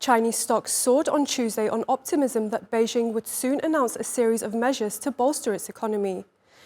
Chinese stocks soared on Tuesday on optimism that Beijing would soon announce a series of measures to bolster its economy.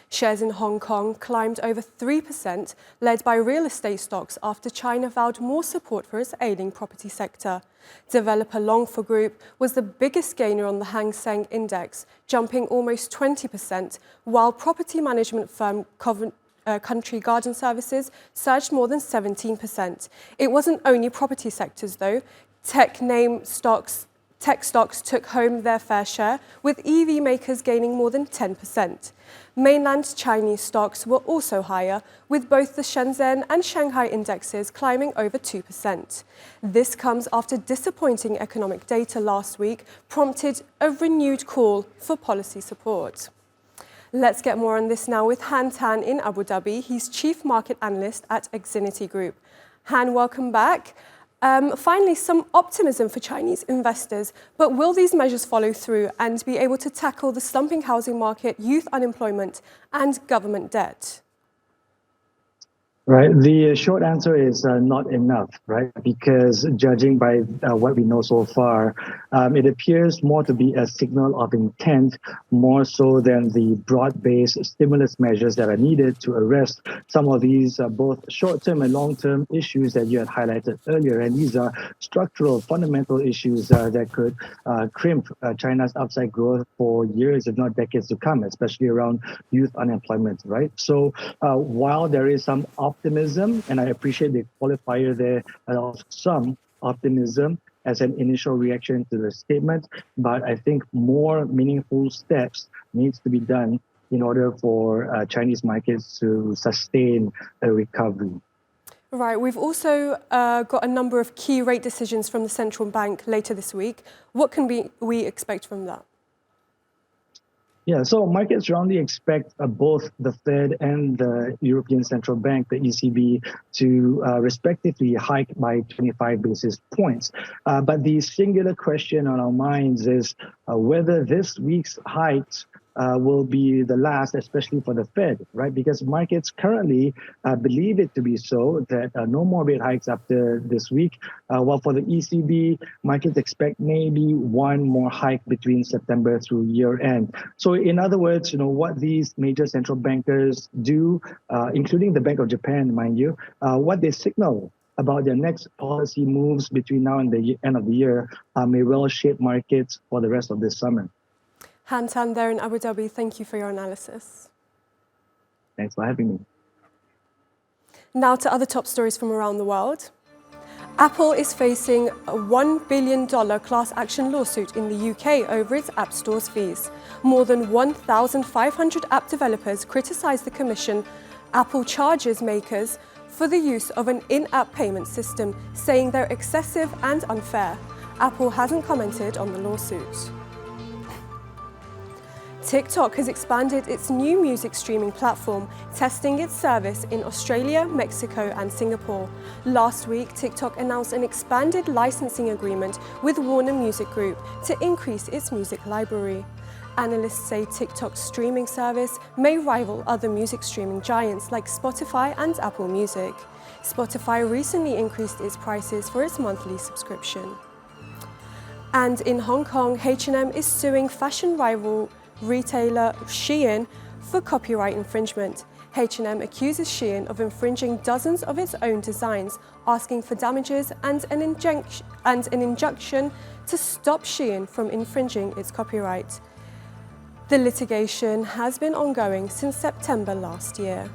Shares in Hong Kong climbed over 3%, led by real estate stocks after China vowed more support for its ailing property sector. Developer Longfor Group was the biggest gainer on the Hang Seng index, jumping almost 20%, while property management firm Country Graden Services surged more than 17%. It wasn't only property sectors, though. Tech stocks took home their fair share, with EV makers gaining more than 10%. Mainland Chinese stocks were also higher, with both the Shenzhen and Shanghai indexes climbing over 2%. This comes after disappointing economic data last week prompted a renewed call for policy support. Let's get more on this now with Han Tan in Abu Dhabi. He's Chief Market Analyst at Country Group. Han, welcome back. Finally, some optimism for Chinese investors, but will these measures follow through and be able to tackle the slumping housing market, youth unemployment and government debt? Right. The short answer is not enough, right? Because judging by what we know so far, it appears more to be a signal of intent, more so than the broad-based stimulus measures that are needed to arrest some of these both short-term and long-term issues that you had highlighted earlier. And these are structural, fundamental issues that could crimp China's upside growth for years, if not decades to come, especially around youth unemployment, right? So while there is some optimism, and I appreciate the qualifier there of some optimism as an initial reaction to the statement, but I think more meaningful steps needs to be done in order for Chinese markets to sustain a recovery. Right, we've also got a number of key rate decisions from the central bank later this week. What can we expect from that? Yeah, so markets roundly expect both the Fed and the European Central Bank, the ECB, to respectively hike by 25 basis points. But the singular question on our minds is whether this week's hikes will be the last, especially for the Fed, right? Because markets currently believe it to be so, that no more rate hikes after this week. While for the ECB, markets expect maybe one more hike between September through year end. So in other words, what these major central bankers do, including the Bank of Japan, mind you, what they signal about their next policy moves between now and the end of the year may well shape markets for the rest of this summer. Han Tan there in Abu Dhabi, thank you for your analysis. Thanks for having me. Now to other top stories from around the world. Apple is facing a $1 billion class action lawsuit in the UK over its App Store's fees. More than 1,500 app developers criticised the commission Apple charges makers for the use of an in-app payment system, saying they're excessive and unfair. Apple hasn't commented on the lawsuit. TikTok has expanded its new music streaming platform, testing its service in Australia, Mexico and Singapore. Last week, TikTok announced an expanded licensing agreement with Warner Music Group to increase its music library. Analysts say TikTok's streaming service may rival other music streaming giants like Spotify and Apple Music. Spotify recently increased its prices for its monthly subscription. And in Hong Kong, H&M is suing fashion rival retailer Shein for copyright infringement. H&M accuses Shein of infringing dozens of its own designs, asking for damages and an injunction to stop Shein from infringing its copyright. The litigation has been ongoing since September last year.